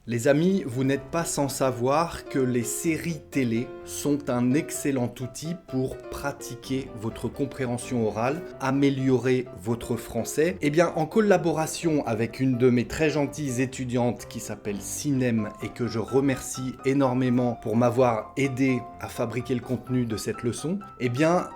Les amis, vous n'êtes pas sans savoir que les séries télé sont un excellent outil pour pratiquer votre compréhension orale, améliorer votre français. Eh bien, en collaboration avec une de mes très gentilles étudiantes qui s'appelle Sinem et que je remercie énormément pour m'avoir aidé à fabriquer le contenu de cette leçon, eh bien,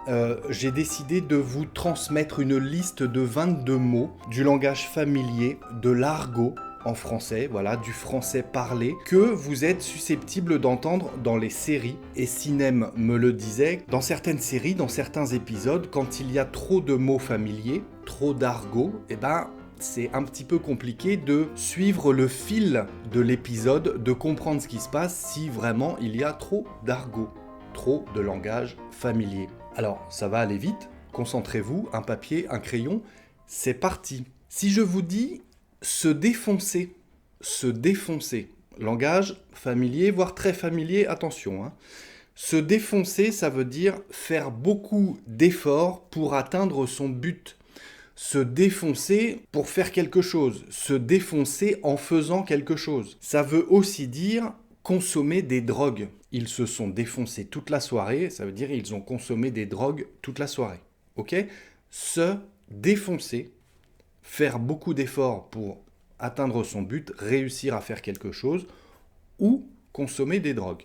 j'ai décidé de vous transmettre une liste de 22 mots du langage familier, de l'argot, en français, voilà, du français parlé, que vous êtes susceptible d'entendre dans les séries. Et Sinem me le disait, dans certaines séries, dans certains épisodes, quand il y a trop de mots familiers, trop d'argot, eh ben, c'est un petit peu compliqué de suivre le fil de l'épisode, de comprendre ce qui se passe si vraiment il y a trop d'argot, trop de langage familier. Alors, ça va aller vite, concentrez-vous, un papier, un crayon, c'est parti. Si je vous dis se défoncer, langage familier, voire très familier, attention, hein. Se défoncer, ça veut dire faire beaucoup d'efforts pour atteindre son but. Se défoncer pour faire quelque chose, se défoncer en faisant quelque chose. Ça veut aussi dire consommer des drogues. Ils se sont défoncés toute la soirée, ça veut dire ils ont consommé des drogues toute la soirée. Ok ? Se défoncer, faire beaucoup d'efforts pour atteindre son but, réussir à faire quelque chose, ou consommer des drogues.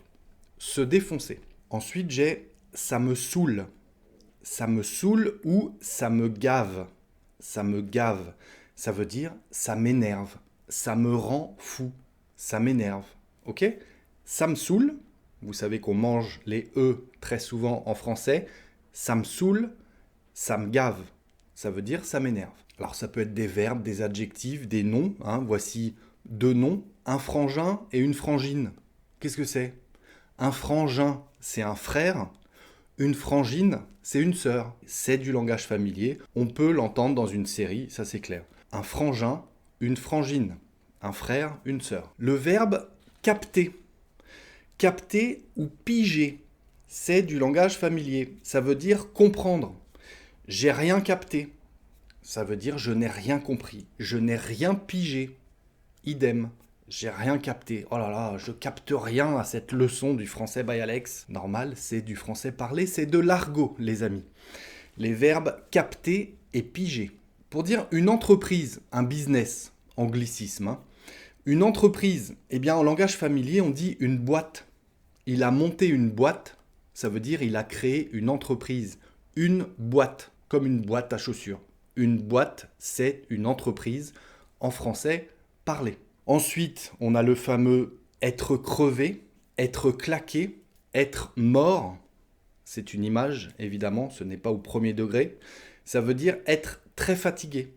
Se défoncer. Ensuite, j'ai ça me saoule. Ça me saoule ou ça me gave. Ça me gave. Ça veut dire ça m'énerve. Ça me rend fou. Ça m'énerve. Ok ? Ça me saoule. Vous savez qu'on mange les E très souvent en français. Ça me saoule. Ça me gave. Ça veut dire ça m'énerve. Alors ça peut être des verbes, des adjectifs, des noms. Hein. Voici deux noms, un frangin et une frangine. Qu'est-ce que c'est ? Un frangin, c'est un frère. Une frangine, c'est une sœur. C'est du langage familier. On peut l'entendre dans une série, ça c'est clair. Un frangin, une frangine. Un frère, une sœur. Le verbe capter. Capter ou piger, c'est du langage familier. Ça veut dire comprendre. J'ai rien capté. Ça veut dire je n'ai rien compris. Je n'ai rien pigé. Idem. J'ai rien capté. Oh là là, je capte rien à cette leçon du français by Alex. Normal, c'est du français parlé, c'est de l'argot, les amis. Les verbes capter et piger. Pour dire une entreprise, un business, anglicisme. Hein. Une entreprise, eh bien en langage familier, on dit une boîte. Il a monté une boîte, ça veut dire il a créé une entreprise. Une boîte, comme une boîte à chaussures. Une boîte, c'est une entreprise. En français, parler. Ensuite, on a le fameux être crevé, être claqué, être mort. C'est une image, évidemment, ce n'est pas au premier degré. Ça veut dire être très fatigué.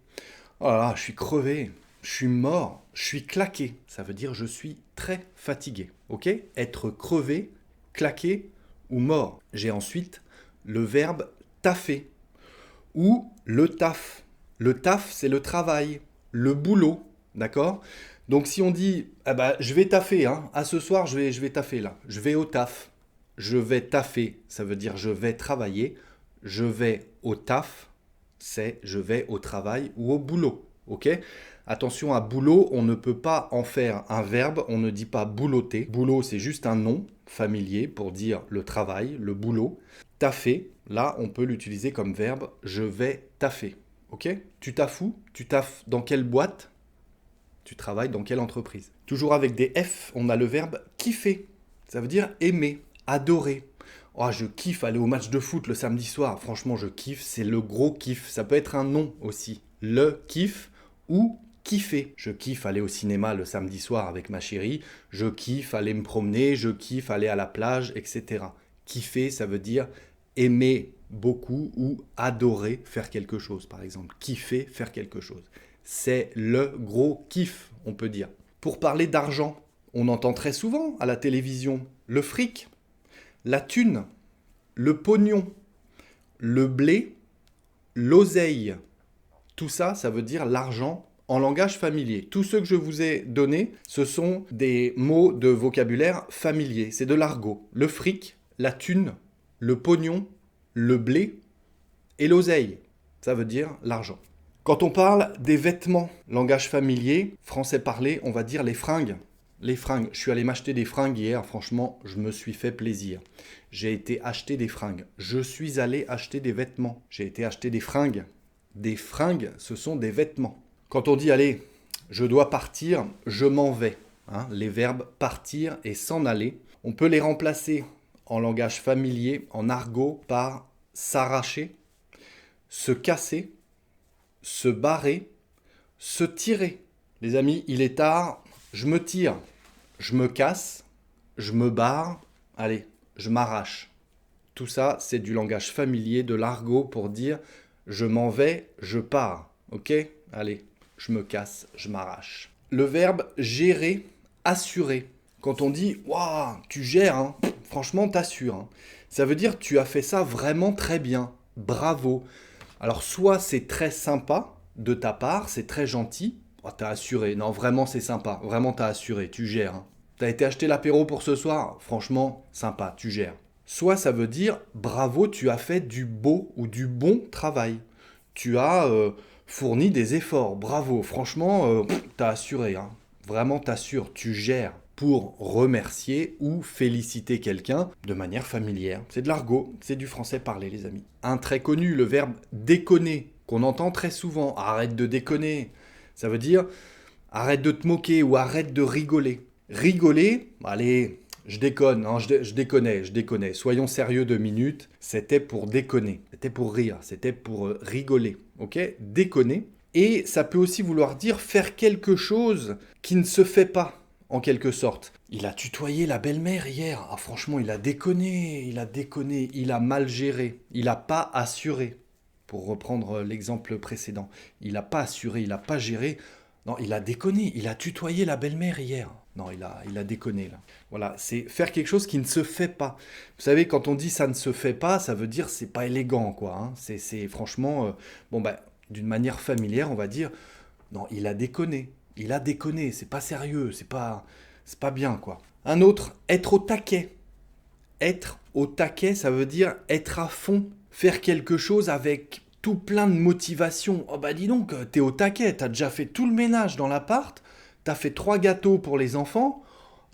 Oh là là, je suis crevé, je suis mort, je suis claqué. Ça veut dire je suis très fatigué. Ok ? Être crevé, claqué ou mort. J'ai ensuite le verbe taffer ou le taf. Le taf, c'est le travail, le boulot, d'accord ? Donc si on dit, ah bah, je vais taffer, hein. Ah, ce soir, je vais taffer là. Je vais au taf. Je vais taffer, ça veut dire je vais travailler. Je vais au taf, c'est je vais au travail ou au boulot, ok ? Attention à boulot, on ne peut pas en faire un verbe, on ne dit pas boulotter. Boulot, c'est juste un nom familier pour dire le travail, le boulot. Taffer, là, on peut l'utiliser comme verbe, je vais taffer, ok ? Tu taffes où ? Tu taffes dans quelle boîte ? Tu travailles dans quelle entreprise ? Toujours avec des F, on a le verbe kiffer. Ça veut dire aimer, adorer. Oh, je kiffe aller au match de foot le samedi soir. Franchement, je kiffe, c'est le gros kiff. Ça peut être un nom aussi. Le kiff ou kiffer. Je kiffe aller au cinéma le samedi soir avec ma chérie. Je kiffe aller me promener. Je kiffe aller à la plage, etc. Kiffer, ça veut dire aimer beaucoup ou adorer faire quelque chose, par exemple. Kiffer, faire quelque chose. C'est le gros kiff, on peut dire. Pour parler d'argent, on entend très souvent à la télévision le fric, la thune, le pognon, le blé, l'oseille. Tout ça, ça veut dire l'argent en langage familier. Tous ceux que je vous ai donnés, ce sont des mots de vocabulaire familier. C'est de l'argot. Le fric, la thune, le pognon, le blé et l'oseille. Ça veut dire l'argent. Quand on parle des vêtements, langage familier, français parlé, on va dire les fringues. Les fringues. Je suis allé m'acheter des fringues hier. Franchement, je me suis fait plaisir. J'ai été acheter des fringues. Je suis allé acheter des vêtements. J'ai été acheter des fringues. Des fringues, ce sont des vêtements. Quand on dit, allez, je dois partir, je m'en vais. Hein, les verbes partir et s'en aller. On peut les remplacer en langage familier, en argot, par s'arracher, se casser, se barrer, se tirer. Les amis, il est tard, je me tire, je me casse, je me barre, allez, je m'arrache. Tout ça, c'est du langage familier, de l'argot pour dire je m'en vais, je pars. Ok? Allez, je me casse, je m'arrache. Le verbe gérer, assurer. Quand on dit waouh, tu gères, hein, franchement, t'assures. Hein. Ça veut dire tu as fait ça vraiment très bien. Bravo. Alors, soit c'est très sympa de ta part, c'est très gentil. Oh, t'as assuré. Non, vraiment, c'est sympa. Vraiment, t'as assuré. Tu gères. Hein. T'as été acheter l'apéro pour ce soir. Franchement, sympa. Tu gères. Soit ça veut dire bravo, tu as fait du beau ou du bon travail. Tu as fourni des efforts. Bravo. Franchement, t'as assuré. Hein. Vraiment, t'assures. Tu gères. Pour remercier ou féliciter quelqu'un de manière familière. C'est de l'argot, c'est du français parlé, les amis. Un très connu, le verbe déconner, qu'on entend très souvent. Arrête de déconner. Ça veut dire arrête de te moquer ou arrête de rigoler. Rigoler, allez, je déconne, hein, je déconnais. Soyons sérieux 2 minutes. C'était pour déconner, c'était pour rire, c'était pour rigoler. Ok? Déconner. Et ça peut aussi vouloir dire faire quelque chose qui ne se fait pas. En quelque sorte. Il a tutoyé la belle-mère hier. Ah, franchement, il a déconné, il a mal géré, il n'a pas assuré. Pour reprendre l'exemple précédent, il n'a pas assuré, il n'a pas géré. Non, il a déconné, il a tutoyé la belle-mère hier. Non, il a déconné là. Voilà, c'est faire quelque chose qui ne se fait pas. Vous savez, quand on dit ça ne se fait pas, ça veut dire c'est pas élégant, quoi. Hein. C'est franchement, d'une manière familière, on va dire, non, il a déconné. Il a déconné, c'est pas sérieux, c'est pas bien, quoi. Un autre, être au taquet. Être au taquet, ça veut dire être à fond, faire quelque chose avec tout plein de motivation. Oh bah dis donc, t'es au taquet, t'as déjà fait tout le ménage dans l'appart, t'as fait 3 gâteaux pour les enfants,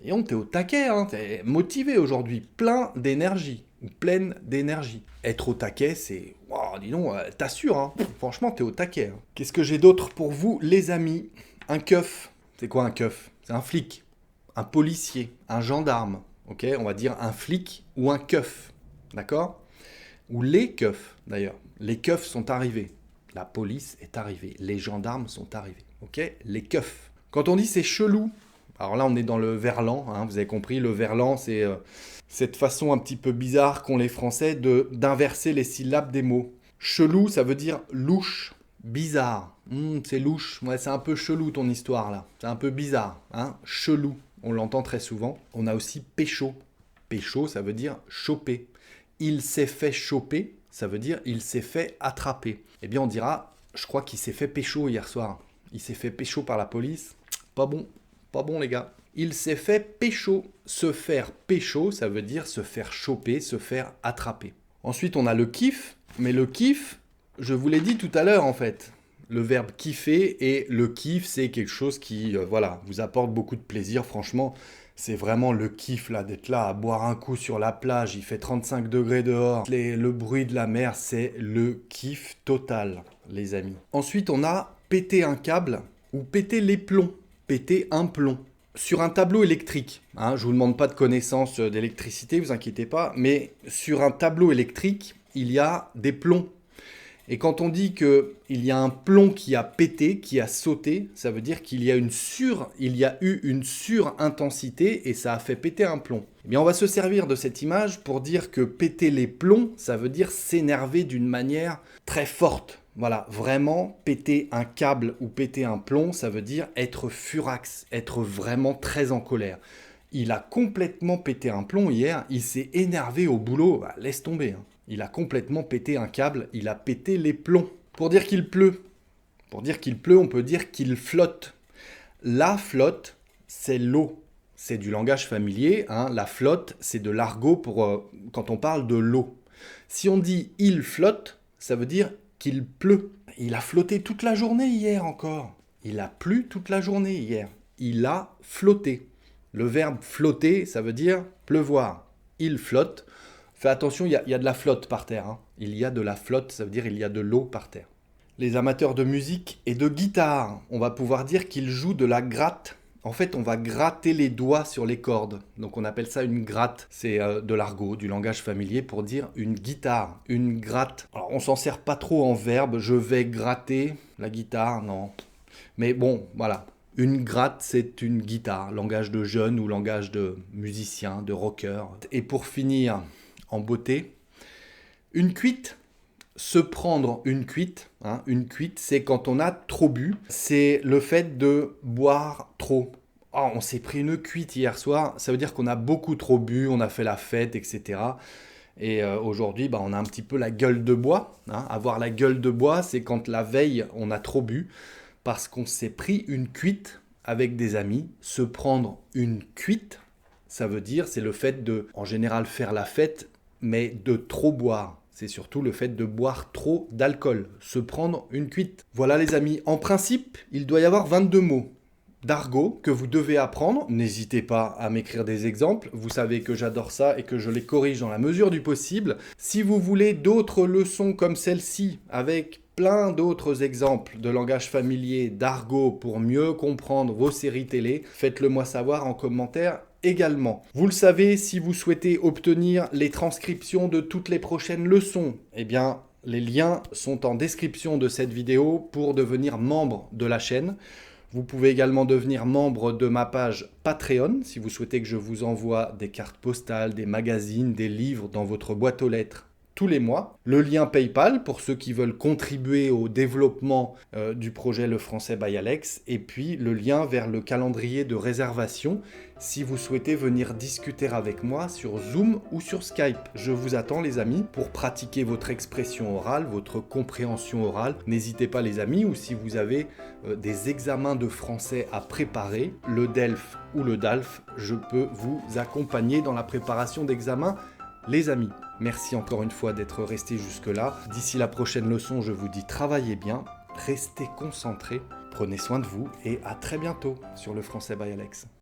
et on t'es au taquet, hein, t'es motivé aujourd'hui, plein d'énergie, ou pleine d'énergie. Être au taquet, c'est... Oh, dis donc, t'assures, hein. Franchement, t'es au taquet. Hein. Qu'est-ce que j'ai d'autre pour vous, les amis? Un keuf, c'est quoi un keuf? C'est un flic, un policier, un gendarme, ok? On va dire un flic ou un keuf, d'accord? Ou les keufs, d'ailleurs. Les keufs sont arrivés, la police est arrivée, les gendarmes sont arrivés, ok? Les keufs. Quand on dit c'est chelou, alors là on est dans le verlan, hein, vous avez compris, le verlan c'est cette façon un petit peu bizarre qu'ont les Français d'inverser les syllabes des mots. Chelou, ça veut dire louche. Bizarre. C'est louche. Ouais, c'est un peu chelou ton histoire là. C'est un peu bizarre. Hein. Chelou. On l'entend très souvent. On a aussi pécho. Pécho, ça veut dire choper. Il s'est fait choper, ça veut dire il s'est fait attraper. Eh bien, on dira, je crois qu'il s'est fait pécho hier soir. Il s'est fait pécho par la police. Pas bon. Pas bon, les gars. Il s'est fait pécho. Se faire pécho, ça veut dire se faire choper, se faire attraper. Ensuite, on a le kiff. Mais le kiff, je vous l'ai dit tout à l'heure en fait, le verbe kiffer et le kiff c'est quelque chose qui vous apporte beaucoup de plaisir. Franchement, c'est vraiment le kiff là d'être là à boire un coup sur la plage, il fait 35 degrés dehors, le bruit de la mer, c'est le kiff total les amis. Ensuite on a péter un câble ou péter les plombs, péter un plomb. Sur un tableau électrique, hein, je ne vous demande pas de connaissance d'électricité, vous inquiétez pas, mais sur un tableau électrique, il y a des plombs. Et quand on dit qu'il y a un plomb qui a pété, qui a sauté, ça veut dire qu'il y a eu une surintensité et ça a fait péter un plomb. Eh bien, on va se servir de cette image pour dire que péter les plombs, ça veut dire s'énerver d'une manière très forte. Voilà, vraiment, péter un câble ou péter un plomb, ça veut dire être furax, être vraiment très en colère. Il a complètement pété un plomb hier, il s'est énervé au boulot, bah, laisse tomber. Hein. Il a complètement pété un câble, il a pété les plombs. Pour dire qu'il pleut, on peut dire qu'il flotte. La flotte, c'est l'eau. C'est du langage familier. Hein. La flotte, c'est de l'argot pour quand on parle de l'eau. Si on dit il flotte, ça veut dire qu'il pleut. Il a flotté toute la journée hier encore. Il a plu toute la journée hier. Il a flotté. Le verbe flotter, ça veut dire pleuvoir. Il flotte. Fais attention, il y a de la flotte par terre, hein. Il y a de la flotte, ça veut dire il y a de l'eau par terre. Les amateurs de musique et de guitare, on va pouvoir dire qu'ils jouent de la gratte. En fait, on va gratter les doigts sur les cordes. Donc on appelle ça une gratte. C'est de l'argot, du langage familier pour dire une guitare, une gratte. Alors on s'en sert pas trop en verbe, je vais gratter la guitare, non. Mais bon, voilà. Une gratte, c'est une guitare, langage de jeune ou langage de musicien, de rocker. Et pour finir en beauté, une cuite. Se prendre une cuite, hein, une cuite, c'est quand on a trop bu, c'est le fait de boire trop. Oh, on s'est pris une cuite hier soir, ça veut dire qu'on a beaucoup trop bu, on a fait la fête, etc. Et aujourd'hui, on a un petit peu la gueule de bois, hein. Avoir la gueule de bois, c'est quand la veille, on a trop bu, parce qu'on s'est pris une cuite avec des amis. Se prendre une cuite, ça veut dire, c'est le fait de, en général, faire la fête, mais de trop boire. C'est surtout le fait de boire trop d'alcool, se prendre une cuite. Voilà les amis, en principe, il doit y avoir 22 mots d'argot que vous devez apprendre. N'hésitez pas à m'écrire des exemples, vous savez que j'adore ça et que je les corrige dans la mesure du possible. Si vous voulez d'autres leçons comme celle-ci, avec plein d'autres exemples de langage familier, d'argot pour mieux comprendre vos séries télé, faites-le moi savoir en commentaire également. Vous le savez, si vous souhaitez obtenir les transcriptions de toutes les prochaines leçons, eh bien, les liens sont en description de cette vidéo pour devenir membre de la chaîne. Vous pouvez également devenir membre de ma page Patreon si vous souhaitez que je vous envoie des cartes postales, des magazines, des livres dans votre boîte aux lettres tous les mois. Le lien PayPal pour ceux qui veulent contribuer au développement du projet Le Français by Alex. Et puis le lien vers le calendrier de réservation si vous souhaitez venir discuter avec moi sur Zoom ou sur Skype. Je vous attends les amis pour pratiquer votre expression orale, votre compréhension orale. N'hésitez pas les amis, ou si vous avez des examens de français à préparer, le DELF ou le DALF, je peux vous accompagner dans la préparation d'examens. Les amis, merci encore une fois d'être restés jusque-là. D'ici la prochaine leçon, je vous dis travaillez bien, restez concentrés, prenez soin de vous et à très bientôt sur Le Français by Alex.